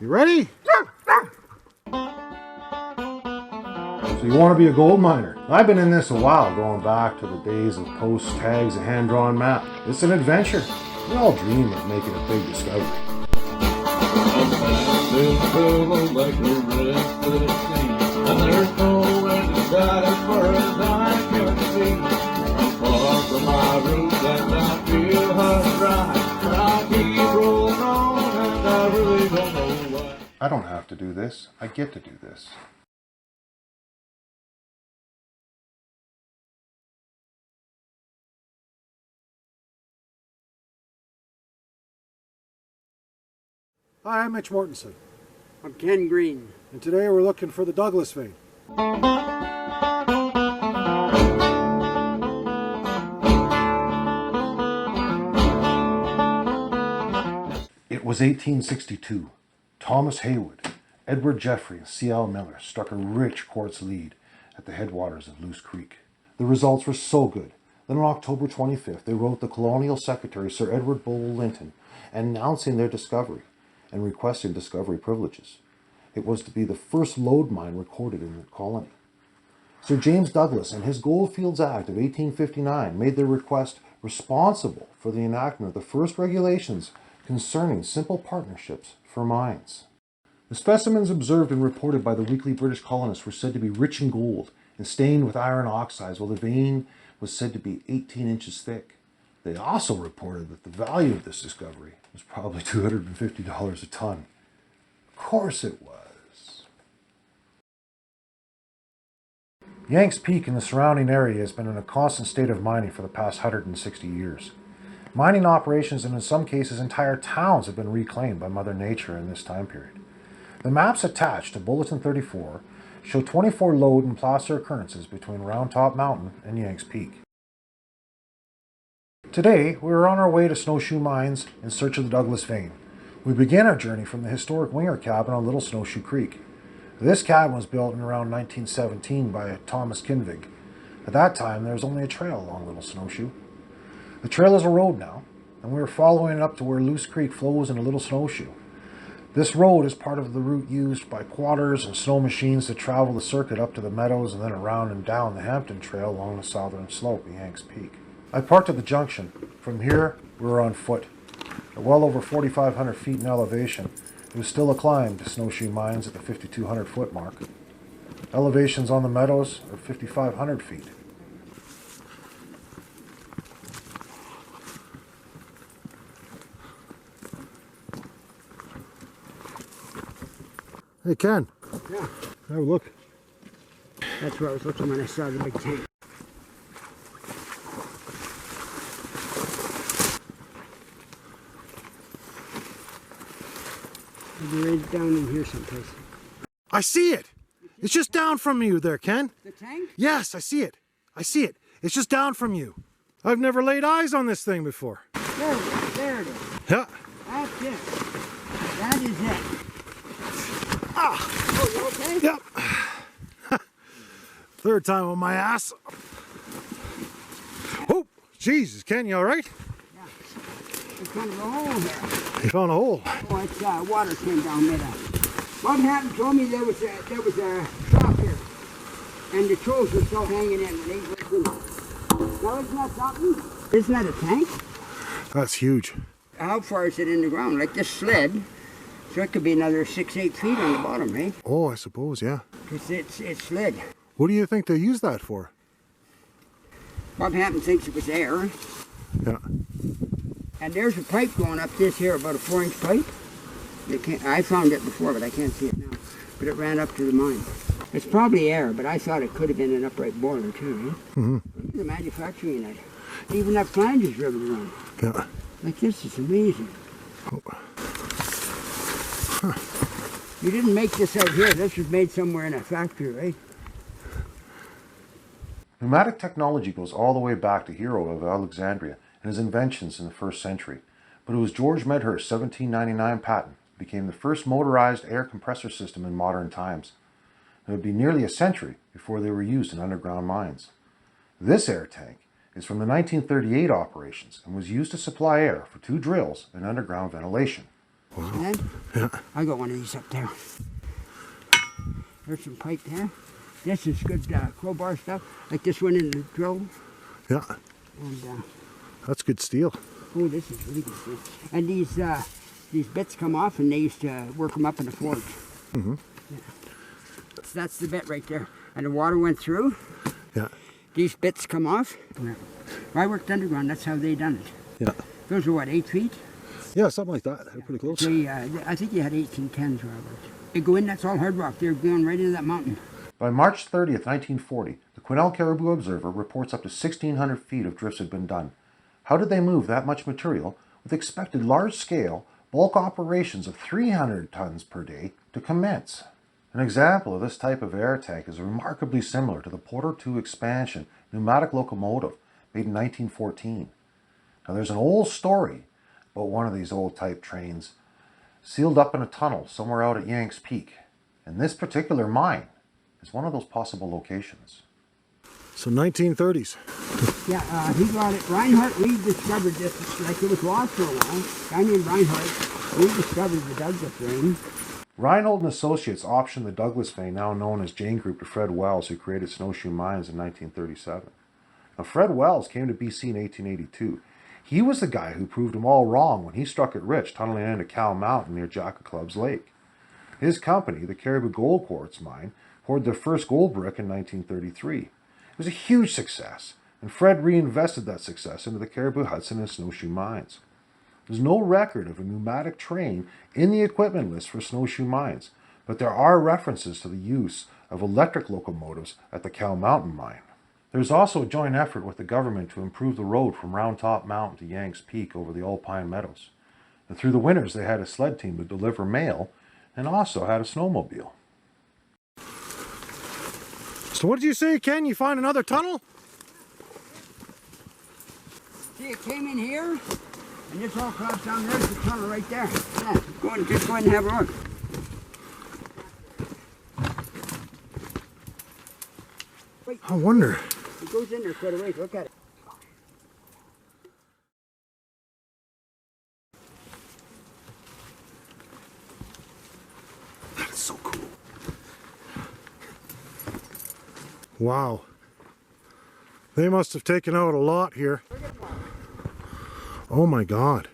You ready? So you want to be a gold miner? I've been in this a while, going back to the days of post tags and hand-drawn map. It's an adventure. We all dream of making a big discovery. I don't have to do this. I get to do this. Hi, I'm Mitch Mortensen. I'm Ken Green. And today we're looking for the Douglas vein. It was 1862. Thomas Haywood, Edward Jeffrey, and C.L. Miller struck a rich quartz lead at the headwaters of Loose Creek. The results were so good that on October 25th they wrote the Colonial Secretary Sir Edward Bulwer Lytton announcing their discovery and requesting discovery privileges. It was to be the first lode mine recorded in the colony. Sir James Douglas and his Goldfields Act of 1859 made their request responsible for the enactment of the first regulations concerning simple partnerships for mines. The specimens observed and reported by the weekly British colonists were said to be rich in gold and stained with iron oxides, while the vein was said to be 18 inches thick. They also reported that the value of this discovery was probably $250 a ton. Of course it was. Yanks Peak and the surrounding area has been in a constant state of mining for the past 160 years. Mining operations and in some cases entire towns have been reclaimed by Mother Nature in this time period. The maps attached to Bulletin 34 show 24 lode and placer occurrences between Round Top Mountain and Yanks Peak. Today, we are on our way to Snowshoe Mines in search of the Douglas vein. We begin our journey from the historic Winger cabin on Little Snowshoe Creek. This cabin was built in around 1917 by Thomas Kinvig. At that time, there was only a trail along Little Snowshoe. The trail is a road now, and we are following it up to where Loose Creek flows into Little Snowshoe. This road is part of the route used by quadders and snow machines to travel the circuit up to the meadows and then around and down the Hampton Trail along the southern slope of Yanks Peak. I parked at the junction. From here, we were on foot. At well over 4,500 feet in elevation, it was still a climb to Snowshoe Mines at the 5,200 foot mark. Elevations on the meadows are 5,500 feet. Hey Ken. Yeah, Have a look. that's where I was looking when I saw the big tank. Maybe right down in here someplace. I see it. It's just down from you there, Ken. The tank? Yes, I see it. I see it. It's just down from you. I've never laid eyes on this thing before. There it is. There it is. Yeah. That's it. That is it. Ah. Oh, you okay? Yep. Third time on my ass. Oh, Jesus, Ken, you all right? Yeah. There's kind of a hole here. You found a hole. Oh, it's water came down there. What happened told me there was a drop here, and the trolls were still hanging in. They went in. Now isn't that something? Isn't that a tank? That's huge. How far is it in the ground? Like this sled, so it could be another 6-8 feet on the bottom, eh? Oh, I suppose, yeah. Because it's slid. What do you think they use that for? Bob Hampton thinks it was air, Yeah. and there's a pipe going up this here, about a 4-inch pipe. I found it before, but I can't see it now. But it ran up to the mine. It's probably air, but I thought it could have been an upright boiler too, eh? Mm-hmm. Look at the manufacturing it. They even have flanges riveted around. Yeah. Like this is amazing. Oh. Huh. You didn't make this out here. This was made somewhere in a factory, right? Pneumatic technology goes all the way back to Hero of Alexandria and his inventions in the 1st century. But it was George Medhurst's 1799 patent that became the first motorized air compressor system in modern times. It would be nearly a century before they were used in underground mines. This air tank is from the 1938 operations and was used to supply air for 2 drills and underground ventilation. Wow. And then I got one of these up there. There's some pipe there. This is good crowbar stuff, like this one in the drill. Yeah. And that's good steel. oh, this is really good steel. And these bits come off, and they used to work them up in the forge. Mm-hmm. Yeah. So that's the bit right there. And the water went through. Yeah. These bits come off. When I worked underground, that's how they done it. Yeah. Those are what, 8 feet? Yeah, something like that. They're pretty close. They, I think you had 1810s where I worked. They go in, that's all hard rock. They're going right into that mountain. By March 30th, 1940, the Quesnel Caribou Observer reports up to 1,600 feet of drifts had been done. How did they move that much material with expected large-scale bulk operations of 300 tons per day to commence? An example of this type of air tank is remarkably similar to the Porter II expansion pneumatic locomotive made in 1914. Now there's an old story about one of these old type trains sealed up in a tunnel somewhere out at Yanks Peak, and this particular mine is one of those possible locations. So 1930s. Yeah, he got it. Reinhardt rediscovered this, like it was lost for a while. A guy named Reinhardt rediscovered the Douglas vein. Reinhold and Associates optioned the Douglas vein, now known as Jane Group, to Fred Wells, who created Snowshoe Mines in 1937. Now, Fred Wells came to BC in 1882. He was the guy who proved them all wrong when he struck it rich, tunneling into Cow Mountain near Jack Club's Lake. His company, the Caribou Gold Quartz Mine, poured their first gold brick in 1933. It was a huge success, and Fred reinvested that success into the Caribou Hudson and Snowshoe Mines. There's no record of a pneumatic train in the equipment list for Snowshoe Mines, but there are references to the use of electric locomotives at the Cow Mountain Mine. There's also a joint effort with the government to improve the road from Round Top Mountain to Yanks Peak over the Alpine Meadows. And through the winters, they had a sled team to deliver mail and also had a snowmobile. So what did you say, Ken? You find another tunnel? See, it came in here, and this all crossed down. There's the tunnel right there. Yeah, just go ahead and have a look. Wait, I wonder. it goes in there quite a ways. Look at it. That is so cool. Wow. They must have taken out a lot here. Oh my God.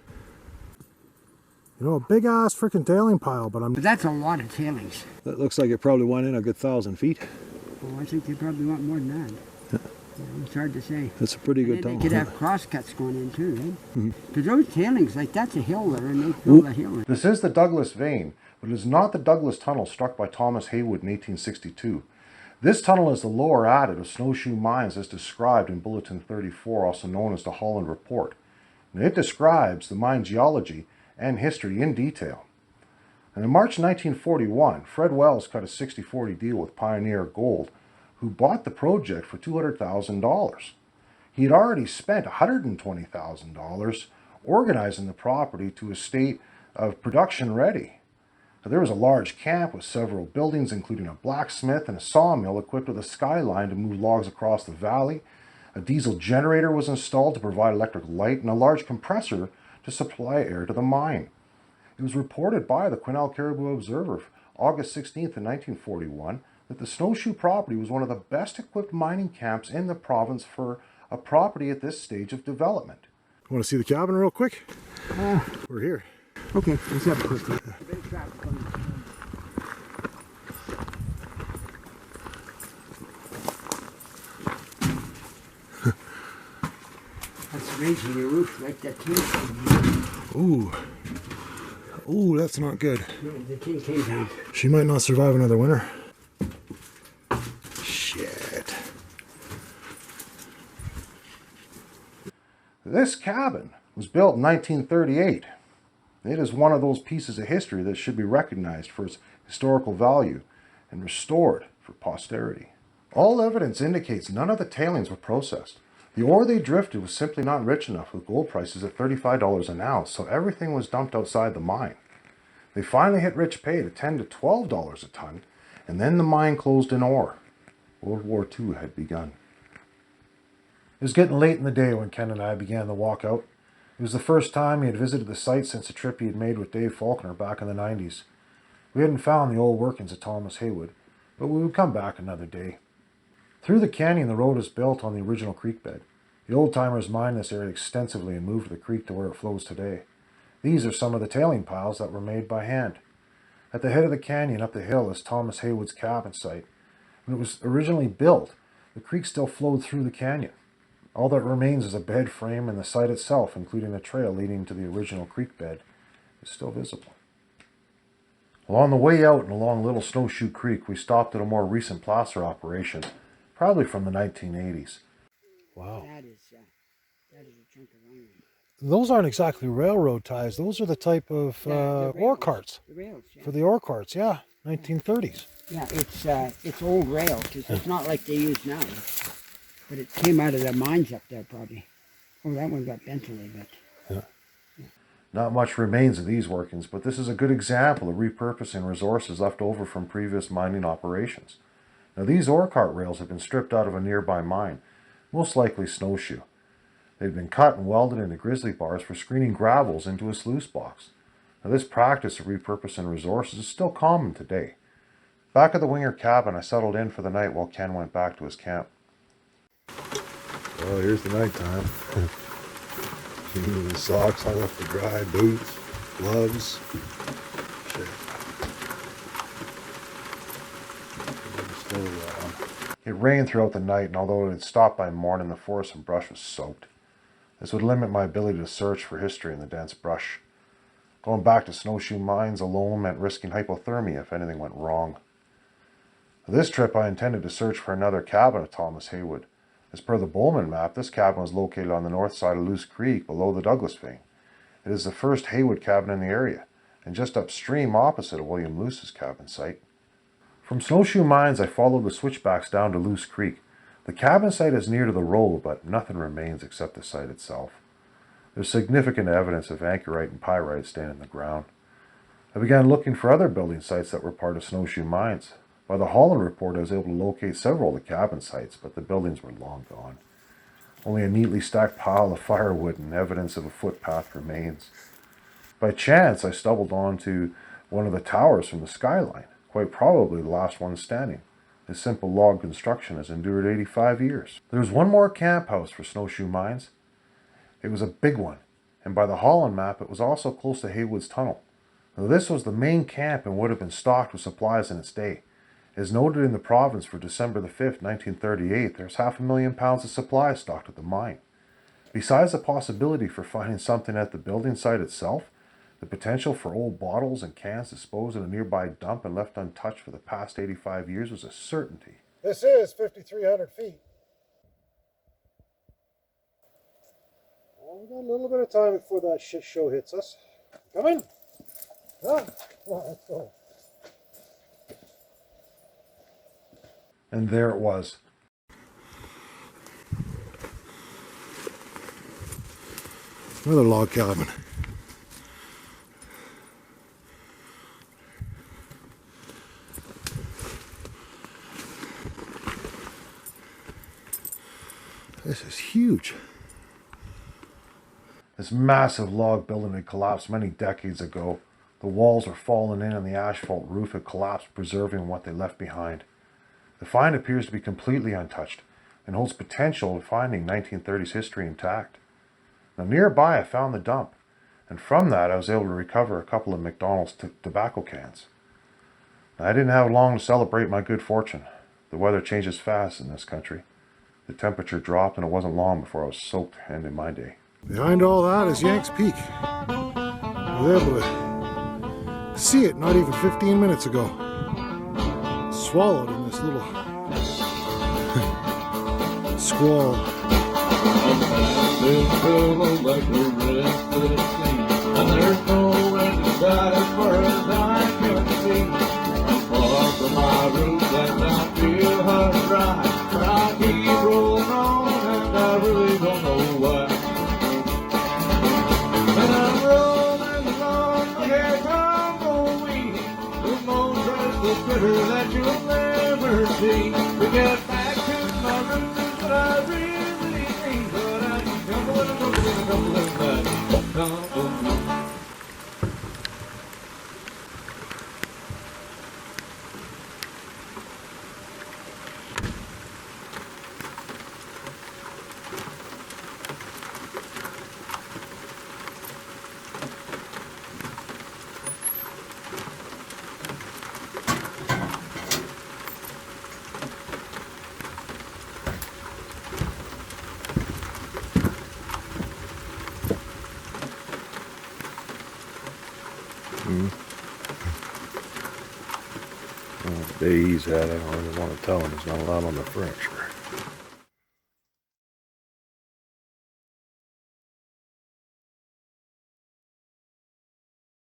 You know, a big ass freaking tailing pile, but But that's a lot of tailings. That looks like it probably went in a good 1,000 feet. Oh, I think they probably want more than that. Yeah, it's hard to say. That's a pretty good They tunnel. could have crosscuts going in too, right? Mhm. Because those tailings, like that's a hill there, and they fill the hill in. This is the Douglas vein, but it is not the Douglas tunnel struck by Thomas Haywood in 1862. This tunnel is the lower adit of Snowshoe Mines as described in Bulletin 34, also known as the Holland Report. And it describes the mine's geology and history in detail. And in March 1941, Fred Wells cut a 60-40 deal with Pioneer Gold, who bought the project for $200,000. He had already spent $120,000 organizing the property to a state of production ready. There was a large camp with several buildings, including a blacksmith and a sawmill equipped with a skyline to move logs across the valley. A diesel generator was installed to provide electric light and a large compressor to supply air to the mine. It was reported by the Quesnel Caribou Observer, August 16th, 1941, that the Snowshoe property was one of the best equipped mining camps in the province for a property at this stage of development. Want to see the cabin real quick? We're here. Okay, let's have a quick look. That's raising your roof like that tin. Ooh. Ooh, that's not good. The tin came down. She might not survive another winter. Shit. This cabin was built in 1938. It is one of those pieces of history that should be recognized for its historical value and restored for posterity. All evidence indicates none of the tailings were processed. The ore they drifted was simply not rich enough with gold prices at $35 an ounce, so everything was dumped outside the mine. They finally hit rich pay to $10 to $12 a ton, and then the mine closed in ore. World War II had begun. It was getting late in the day when Ken and I began the walk out. It was the first time he had visited the site since a trip he had made with Dave Faulkner back in the 90s. We hadn't found the old workings of Thomas Haywood, but we would come back another day. Through the canyon, the road is built on the original creek bed. The old-timers mined this area extensively and moved the creek to where it flows today. These are some of the tailing piles that were made by hand. At the head of the canyon up the hill is Thomas Haywood's cabin site. When it was originally built, the creek still flowed through the canyon. All that remains is a bed frame, and the site itself, including a trail leading to the original creek bed, is still visible. Well, on the way out and along Little Snowshoe Creek, we stopped at a more recent placer operation, probably from the 1980s. Wow. That is a chunk of iron. Those aren't exactly railroad ties. Those are the type of The ore rails. carts. The rails, yeah. For the ore carts, yeah. 1930s. Yeah, it's old rail, 'cause it's not like they use now. But it came out of the mines up there, probably. Oh, that one got bent a little bit. Not much remains of these workings, but this is a good example of repurposing resources left over from previous mining operations. Now, these ore cart rails have been stripped out of a nearby mine, most likely Snowshoe. They'd been cut and welded into grizzly bars for screening gravels into a sluice box. Now, this practice of repurposing resources is still common today. Back at the Winger cabin, I settled in for the night while Ken went back to his camp. Well, here's the nighttime. The socks hung up to dry, boots, gloves. Shit. It rained throughout the night, and although it had stopped by morning, the forest and brush was soaked. This would limit my ability to search for history in the dense brush. Going back to Snowshoe Mines alone meant risking hypothermia if anything went wrong. This trip I intended to search for another cabin of Thomas Haywood. As per the Bowman map, this cabin was located on the north side of Loose Creek below the Douglas vein. It is the first Haywood cabin in the area, and just upstream opposite of William Loose's cabin site. From Snowshoe Mines, I followed the switchbacks down to Loose Creek. The cabin site is near to the road, but nothing remains except the site itself. There's significant evidence of anchorite and pyrite staying in the ground. I began looking for other building sites that were part of Snowshoe Mines. By the Holland report, I was able to locate several of the cabin sites, but the buildings were long gone. Only a neatly stacked pile of firewood and evidence of a footpath remains. By chance, I stumbled onto one of the towers from the skyline, quite probably the last one standing. This simple log construction has endured 85 years. There was one more camp house for Snowshoe Mines. It was a big one, and by the Holland map, it was also close to Haywood's tunnel. Now, this was the main camp and would have been stocked with supplies in its day. As noted in the province for December the 5th, 1938, there's 500,000 pounds of supplies stocked at the mine. Besides the possibility for finding something at the building site itself, the potential for old bottles and cans disposed in a nearby dump and left untouched for the past 85 years was a certainty. This is 5,300 feet. Well, we got a little bit of time before that shit show hits us. Come in. Let's go. And there it was. Another log cabin. This is huge. This massive log building had collapsed many decades ago. The walls were falling in and the asphalt roof had collapsed, preserving what they left behind. The find appears to be completely untouched and holds potential of finding 1930s history intact. Now, nearby I found the dump, and from that I was able to recover a couple of McDonald's tobacco cans. Now, I didn't have long to celebrate my good fortune. The weather changes fast in this country. The temperature dropped and it wasn't long before I was soaked, ending my day. Behind all that is Yanks Peak. I was able to see it not even 15 minutes ago. Swallowed in this little squall. And there's no end to that as far as I can see. I'm far from my roots and I feel hot dry. But I keep rolling on and I really don't know why. And I'm rolling along, here come the wind. The most restless critter that you'll never see. To get back to my roots, but I really need. But I keep tumbling and tumbling and tumbling back. Day he's had, I don't really want to tell him. He's not allowed on the furniture.